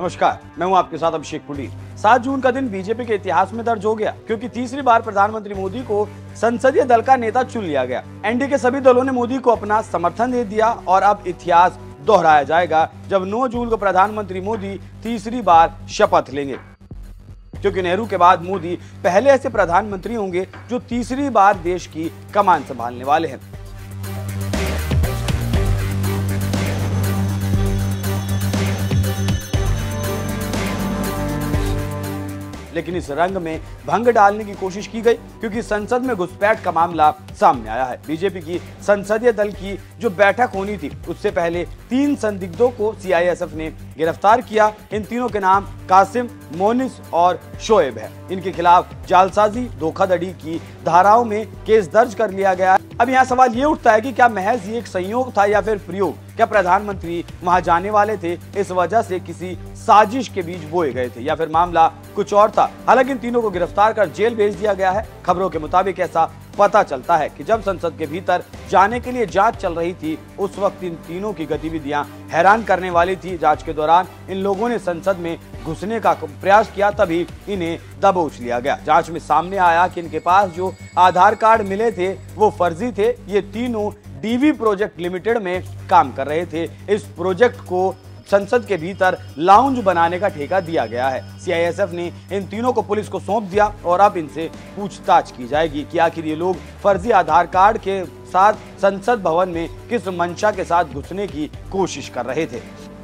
नमस्कार, मैं हूं आपके साथ अभिषेक पुरी। 7 जून का दिन बीजेपी के इतिहास में दर्ज हो गया, क्योंकि तीसरी बार प्रधानमंत्री मोदी को संसदीय दल का नेता चुन लिया गया। एनडीए के सभी दलों ने मोदी को अपना समर्थन दे दिया और अब इतिहास दोहराया जाएगा जब 9 जून को प्रधानमंत्री मोदी तीसरी बार शपथ लेंगे, क्योंकि नेहरू के बाद मोदी पहले ऐसे प्रधानमंत्री होंगे जो तीसरी बार देश की कमान संभालने वाले हैं। लेकिन इस रंग में भंग डालने की कोशिश की गई, क्योंकि संसद में घुसपैठ का मामला सामने आया है। बीजेपी की संसदीय दल की जो बैठक होनी थी, उससे पहले 3 संदिग्धों को सीआईएसएफ ने गिरफ्तार किया। इन तीनों के नाम कासिम, मोनिस और शोएब है। इनके खिलाफ जालसाजी, धोखाधड़ी की धाराओं में केस दर्ज कर लिया गया है। अब यहाँ सवाल ये उठता है कि क्या महज ये एक संयोग था या फिर प्रयोग? क्या प्रधानमंत्री वहां जाने वाले थे, इस वजह से किसी साजिश के बीज बोए गए थे, या फिर मामला कुछ और था? हालांकि इन तीनों को गिरफ्तार कर जेल भेज दिया गया है। खबरों के मुताबिक ऐसा पता चलता है कि जब संसद के भीतर जाने के लिए जांच चल रही थी, उस वक्त इन तीनों की गतिविधियां हैरान करने वाली थी। जांच के दौरान इन लोगों ने संसद में घुसने का प्रयास किया, तभी इन्हें दबोच लिया गया। जांच में सामने आया कि इनके पास जो आधार कार्ड मिले थे वो फर्जी थे। ये तीनों डीवी प्रोजेक्ट लिमिटेड में काम कर रहे थे। इस प्रोजेक्ट को संसद के भीतर लाउंज बनाने का ठेका दिया गया है। सीआईएसएफ ने इन तीनों को पुलिस को सौंप दिया और अब इनसे पूछताछ की जाएगी कि आखिर ये लोग फर्जी आधार कार्ड के साथ संसद भवन में किस मंशा के साथ घुसने की कोशिश कर रहे थे।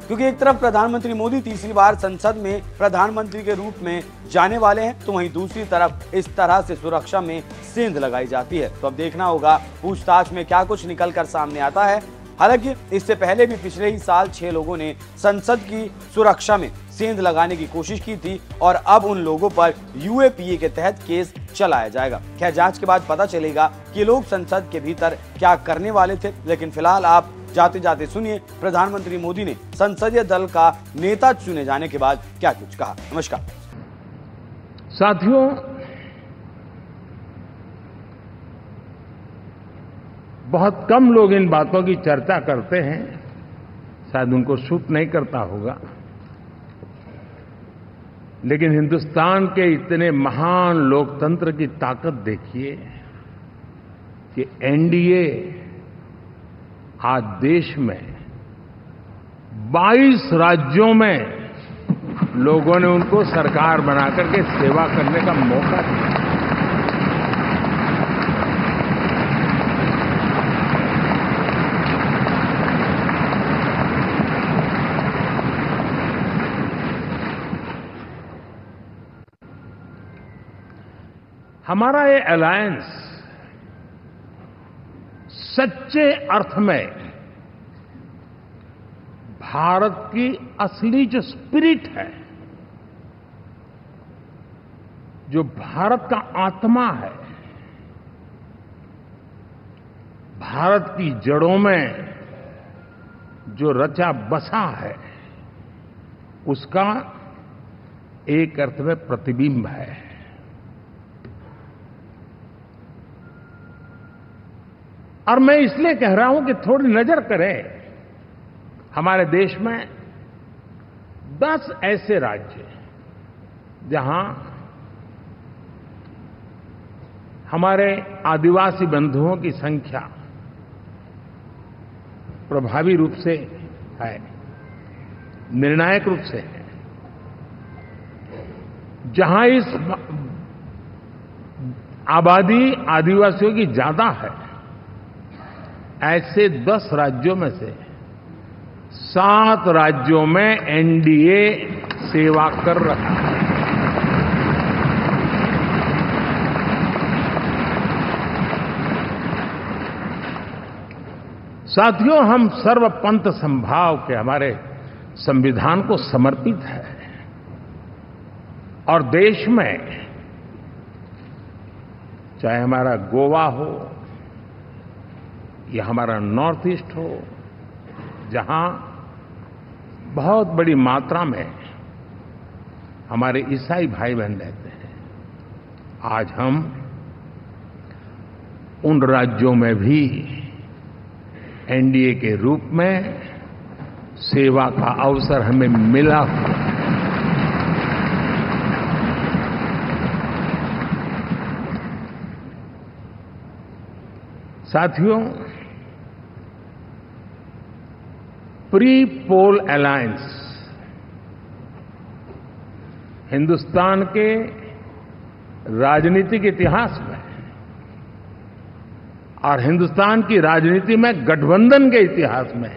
क्योंकि एक तरफ प्रधानमंत्री मोदी तीसरी बार संसद में प्रधानमंत्री के रूप में जाने वाले हैं, तो वहीं दूसरी तरफ इस तरह से सुरक्षा में सेंध लगाई जाती है। तो अब देखना होगा पूछताछ में क्या कुछ निकल कर सामने आता है। हालांकि इससे पहले भी पिछले ही साल 6 लोगों ने संसद की सुरक्षा में सेंध लगाने की कोशिश की थी और अब उन लोगों पर यूएपीए के तहत केस चलाया जाएगा। खैर, जांच के बाद पता चलेगा कि लोग संसद के भीतर क्या करने वाले थे। लेकिन फिलहाल आप जाते जाते सुनिए प्रधानमंत्री मोदी ने संसदीय दल का नेता चुने जाने के बाद क्या कुछ कहा। नमस्कार साथियों, बहुत कम लोग इन बातों की चर्चा करते हैं, शायद उनको सूट नहीं करता होगा, लेकिन हिंदुस्तान के इतने महान लोकतंत्र की ताकत देखिए कि एनडीए आज देश में 22 राज्यों में लोगों ने उनको सरकार बनाकर के सेवा करने का मौका दिया। हमारा ये अलायंस सच्चे अर्थ में भारत की असली जो स्पिरिट है, जो भारत का आत्मा है, भारत की जड़ों में जो रचा बसा है, उसका एक अर्थ में प्रतिबिंब है। और मैं इसलिए कह रहा हूं कि थोड़ी नजर करें, हमारे देश में 10 ऐसे राज्य जहां हमारे आदिवासी बंधुओं की संख्या प्रभावी रूप से है, निर्णायक रूप से है, जहां इस आबादी आदिवासियों की ज्यादा है। ऐसे 10 राज्यों में से 7 राज्यों में एनडीए सेवा कर रहा है। साथियों, हम सर्वपंथ संभाव के हमारे संविधान को समर्पित है और देश में चाहे हमारा गोवा हो या हमारा नॉर्थ ईस्ट हो, जहां बहुत बड़ी मात्रा में हमारे ईसाई भाई बहन रहते हैं, आज हम उन राज्यों में भी एनडीए के रूप में सेवा का अवसर हमें मिला हुआ है। साथियों, प्री पोल अलायंस हिंदुस्तान के राजनीतिक इतिहास में और हिंदुस्तान की राजनीति में गठबंधन के इतिहास में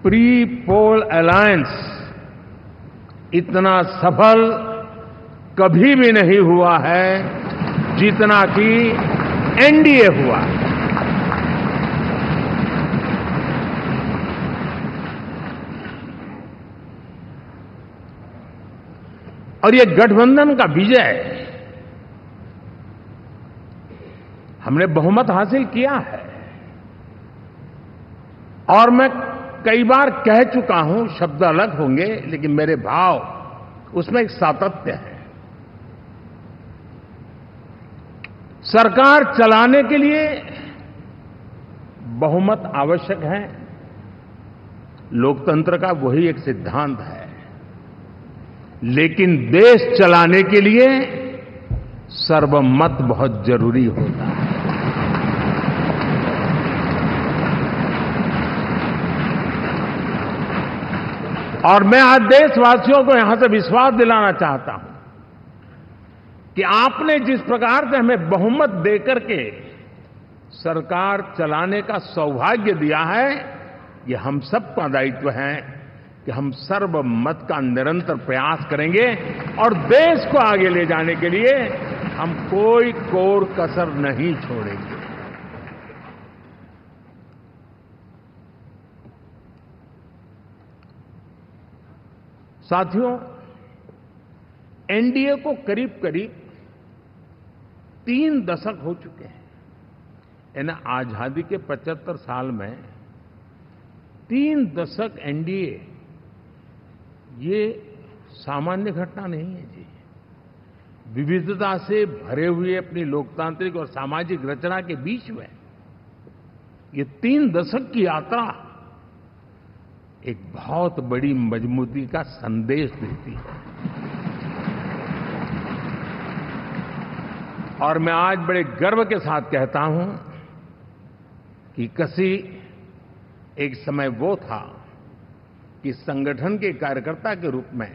प्री पोल अलायंस इतना सफल कभी भी नहीं हुआ है जितना कि एनडीए हुआ है। और ये गठबंधन का विजय, हमने बहुमत हासिल किया है। और मैं कई बार कह चुका हूं, शब्द अलग होंगे लेकिन मेरे भाव उसमें एक सातत्य है। सरकार चलाने के लिए बहुमत आवश्यक है, लोकतंत्र का वही एक सिद्धांत है। लेकिन देश चलाने के लिए सर्वमत बहुत जरूरी होता है। और मैं आज देशवासियों को यहां से विश्वास दिलाना चाहता हूं कि आपने जिस प्रकार से हमें बहुमत देकर के सरकार चलाने का सौभाग्य दिया है, ये हम सबका दायित्व है कि हम सर्वमत का निरंतर प्रयास करेंगे और देश को आगे ले जाने के लिए हम कोई कोर कसर नहीं छोड़ेंगे। साथियों, एनडीए को करीब करीब 3 दशक हो चुके हैं। यानी आजादी के 75 साल में 3 दशक एनडीए, ये सामान्य घटना नहीं है जी। विविधता से भरे हुए अपनी लोकतांत्रिक और सामाजिक रचना के बीच में ये 3 दशक की यात्रा एक बहुत बड़ी मजबूती का संदेश देती है। और मैं आज बड़े गर्व के साथ कहता हूं कि किसी एक समय वो था कि संगठन के कार्यकर्ता के रूप में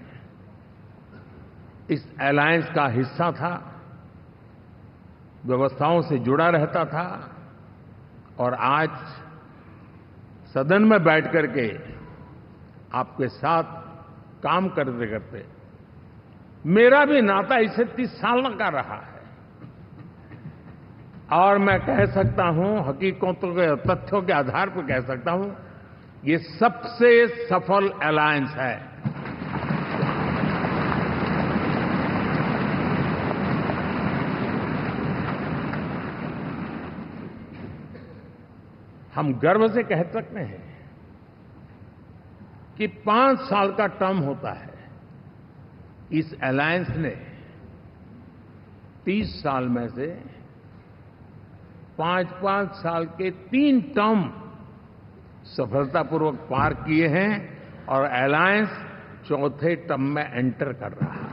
इस अलायंस का हिस्सा था, व्यवस्थाओं से जुड़ा रहता था और आज सदन में बैठ करके आपके साथ काम करते करते मेरा भी नाता इससे 30 साल का रहा है। और मैं कह सकता हूं, हकीकतों के तथ्यों के आधार पर कह सकता हूं, ये सबसे सफल अलायंस है। हम गर्व से कह सकते हैं कि 5 साल का टर्म होता है। इस अलायंस ने 30 साल में से 5-5 साल के 3 टर्म सफलतापूर्वक पार किए हैं और अलायंस 4थे टर्म में एंटर कर रहा है।